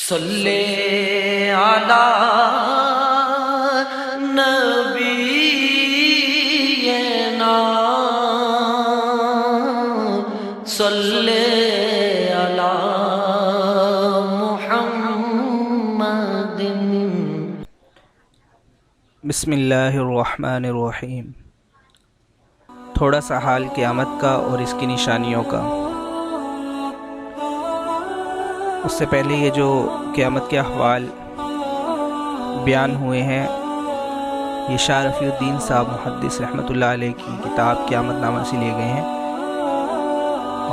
صلی علی نبینا صلی علی محمد۔ بسم اللہ الرحمن الرحیم۔ تھوڑا سا حال قیامت کا اور اس کی نشانیوں کا۔ اس سے پہلے یہ جو قیامت کے احوال بیان ہوئے ہیں، یہ شاہ رفیع الدین صاحب محدث رحمۃ اللہ علیہ کی کتاب قیامت نامہ سے لیے گئے ہیں،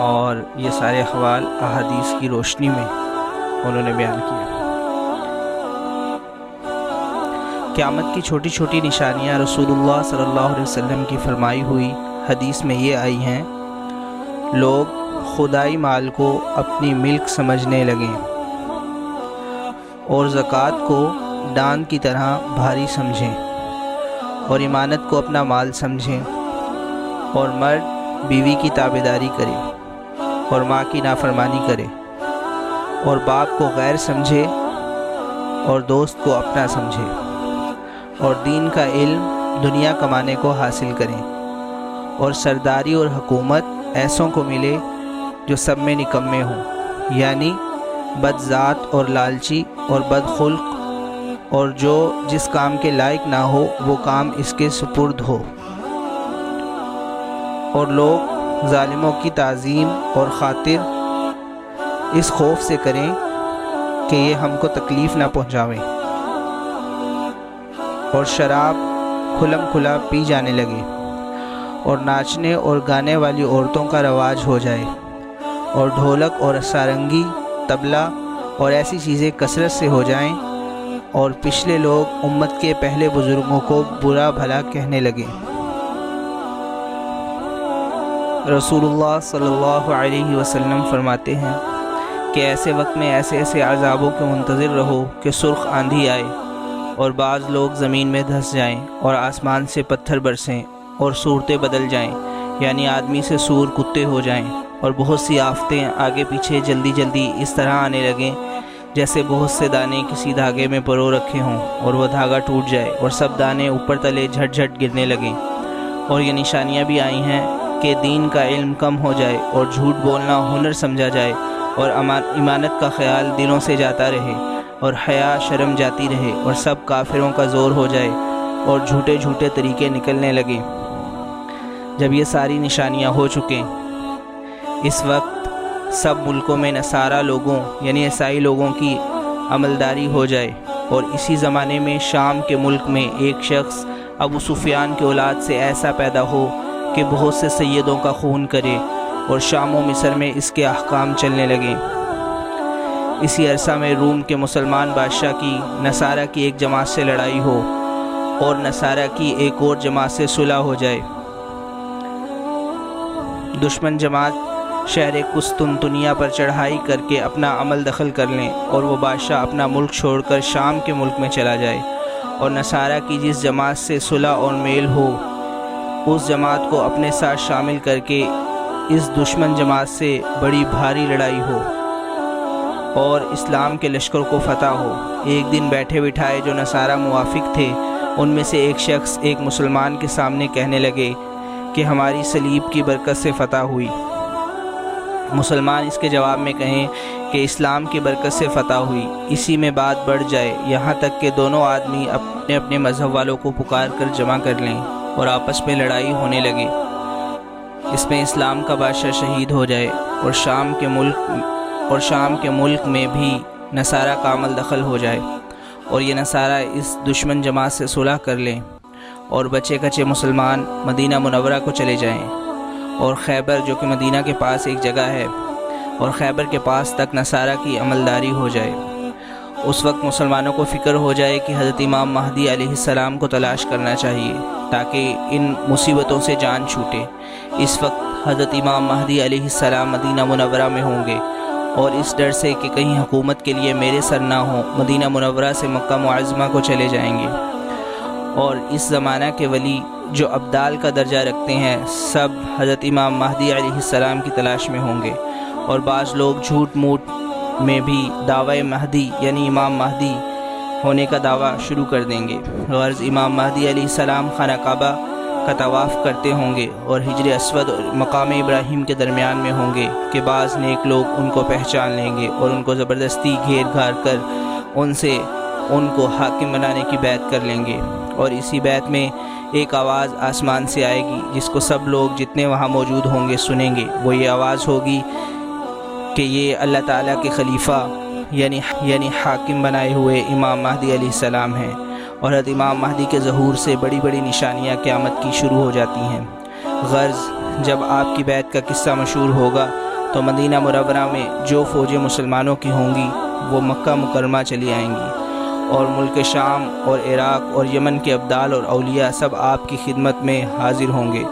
اور یہ سارے احوال احادیث کی روشنی میں انہوں نے بیان کیے۔ قیامت کی چھوٹی چھوٹی نشانیاں رسول اللہ صلی اللہ علیہ وسلم کی فرمائی ہوئی حدیث میں یہ آئی ہیں: لوگ خدائی مال کو اپنی ملک سمجھنے لگیں اور زکوٰۃ کو ڈان کی طرح بھاری سمجھیں، اور امانت کو اپنا مال سمجھیں، اور مرد بیوی کی تابعداری کرے اور ماں کی نافرمانی کرے، اور باپ کو غیر سمجھے اور دوست کو اپنا سمجھے، اور دین کا علم دنیا کمانے کو حاصل کریں، اور سرداری اور حکومت ایسوں کو ملے جو سب میں نکمے ہوں، یعنی بد ذات اور لالچی اور بد خلق، اور جو جس کام کے لائق نہ ہو وہ کام اس کے سپرد ہو، اور لوگ ظالموں کی تعظیم اور خاطر اس خوف سے کریں کہ یہ ہم کو تکلیف نہ پہنچاویں، اور شراب کھلم کھلا پی جانے لگے، اور ناچنے اور گانے والی عورتوں کا رواج ہو جائے، اور ڈھولک اور سارنگی، طبلہ اور ایسی چیزیں کثرت سے ہو جائیں، اور پچھلے لوگ امت کے پہلے بزرگوں کو برا بھلا کہنے لگیں۔ رسول اللہ صلی اللہ علیہ وسلم فرماتے ہیں کہ ایسے وقت میں ایسے ایسے عذابوں کے منتظر رہو کہ سرخ آندھی آئے، اور بعض لوگ زمین میں دھس جائیں، اور آسمان سے پتھر برسیں، اور صورتیں بدل جائیں، یعنی آدمی سے سور کتے ہو جائیں، اور بہت سی آفتیں آگے پیچھے جلدی جلدی اس طرح آنے لگیں جیسے بہت سے دانے کسی دھاگے میں پرو رکھے ہوں، اور وہ دھاگا ٹوٹ جائے اور سب دانے اوپر تلے جھٹ جھٹ گرنے لگیں۔ اور یہ نشانیاں بھی آئی ہیں کہ دین کا علم کم ہو جائے، اور جھوٹ بولنا ہنر سمجھا جائے، اور امانت کا خیال دلوں سے جاتا رہے، اور حیا شرم جاتی رہے، اور سب کافروں کا زور ہو جائے، اور جھوٹے جھوٹے طریقے نکلنے لگیں۔ جب یہ ساری نشانیاں ہو چکیں، اس وقت سب ملکوں میں نصارہ لوگوں یعنی عیسائی لوگوں کی عملداری ہو جائے، اور اسی زمانے میں شام کے ملک میں ایک شخص ابو سفیان کی اولاد سے ایسا پیدا ہو کہ بہت سے سیدوں کا خون کرے، اور شام و مصر میں اس کے احکام چلنے لگیں۔ اسی عرصہ میں روم کے مسلمان بادشاہ کی نصارہ کی ایک جماعت سے لڑائی ہو، اور نصارہ کی ایک اور جماعت سے صلح ہو جائے۔ دشمن جماعت شہر قسطنطنیہ پر چڑھائی کر کے اپنا عمل دخل کر لیں، اور وہ بادشاہ اپنا ملک چھوڑ کر شام کے ملک میں چلا جائے، اور نصارہ کی جس جماعت سے صلح اور میل ہو اس جماعت کو اپنے ساتھ شامل کر کے اس دشمن جماعت سے بڑی بھاری لڑائی ہو، اور اسلام کے لشکر کو فتح ہو۔ ایک دن بیٹھے بٹھائے جو نصارہ موافق تھے ان میں سے ایک شخص ایک مسلمان کے سامنے کہنے لگے کہ ہماری صلیب کی برکت سے فتح ہوئی۔ مسلمان اس کے جواب میں کہیں کہ اسلام کی برکت سے فتح ہوئی۔ اسی میں بات بڑھ جائے، یہاں تک کہ دونوں آدمی اپنے اپنے مذہب والوں کو پکار کر جمع کر لیں، اور آپس میں لڑائی ہونے لگے۔ اس میں اسلام کا بادشاہ شہید ہو جائے، اور شام کے ملک میں بھی نصارہ کا عمل دخل ہو جائے، اور یہ نصارہ اس دشمن جماعت سے صلح کر لیں، اور بچے کچے مسلمان مدینہ منورہ کو چلے جائیں، اور خیبر جو کہ مدینہ کے پاس ایک جگہ ہے، اور خیبر کے پاس تک نصارہ کی عملداری ہو جائے۔ اس وقت مسلمانوں کو فکر ہو جائے کہ حضرت امام مہدی علیہ السلام کو تلاش کرنا چاہیے تاکہ ان مصیبتوں سے جان چھوٹے۔ اس وقت حضرت امام مہدی علیہ السلام مدینہ منورہ میں ہوں گے، اور اس ڈر سے کہ کہیں حکومت کے لیے میرے سر نہ ہوں، مدینہ منورہ سے مکہ معظمہ کو چلے جائیں گے، اور اس زمانہ کے ولی جو ابدال کا درجہ رکھتے ہیں سب حضرت امام مہدی علیہ السلام کی تلاش میں ہوں گے، اور بعض لوگ جھوٹ موٹ میں بھی دعوی مہدی یعنی امام مہدی ہونے کا دعویٰ شروع کر دیں گے۔ غرض امام مہدی علیہ السلام خانہ کعبہ کا طواف کرتے ہوں گے اور حجر اسود اور مقام ابراہیم کے درمیان میں ہوں گے کہ بعض نیک لوگ ان کو پہچان لیں گے اور ان کو زبردستی گھیر گھار کر ان کو حاکم بنانے کی بیعت کر لیں گے، اور اسی بیعت میں ایک آواز آسمان سے آئے گی جس کو سب لوگ جتنے وہاں موجود ہوں گے سنیں گے۔ وہ یہ آواز ہوگی کہ یہ اللہ تعالیٰ کے خلیفہ یعنی حاکم بنائے ہوئے امام مہدی علیہ السلام ہیں، اور حضرت امام مہدی کے ظہور سے بڑی بڑی نشانیاں قیامت کی شروع ہو جاتی ہیں۔ غرض جب آپ کی بیعت کا قصہ مشہور ہوگا تو مدینہ منورہ میں جو فوجیں مسلمانوں کی ہوں گی وہ مکہ مکرمہ چلی آئیں گی، اور ملک شام اور عراق اور یمن کے ابدال اور اولیاء سب آپ کی خدمت میں حاضر ہوں گے۔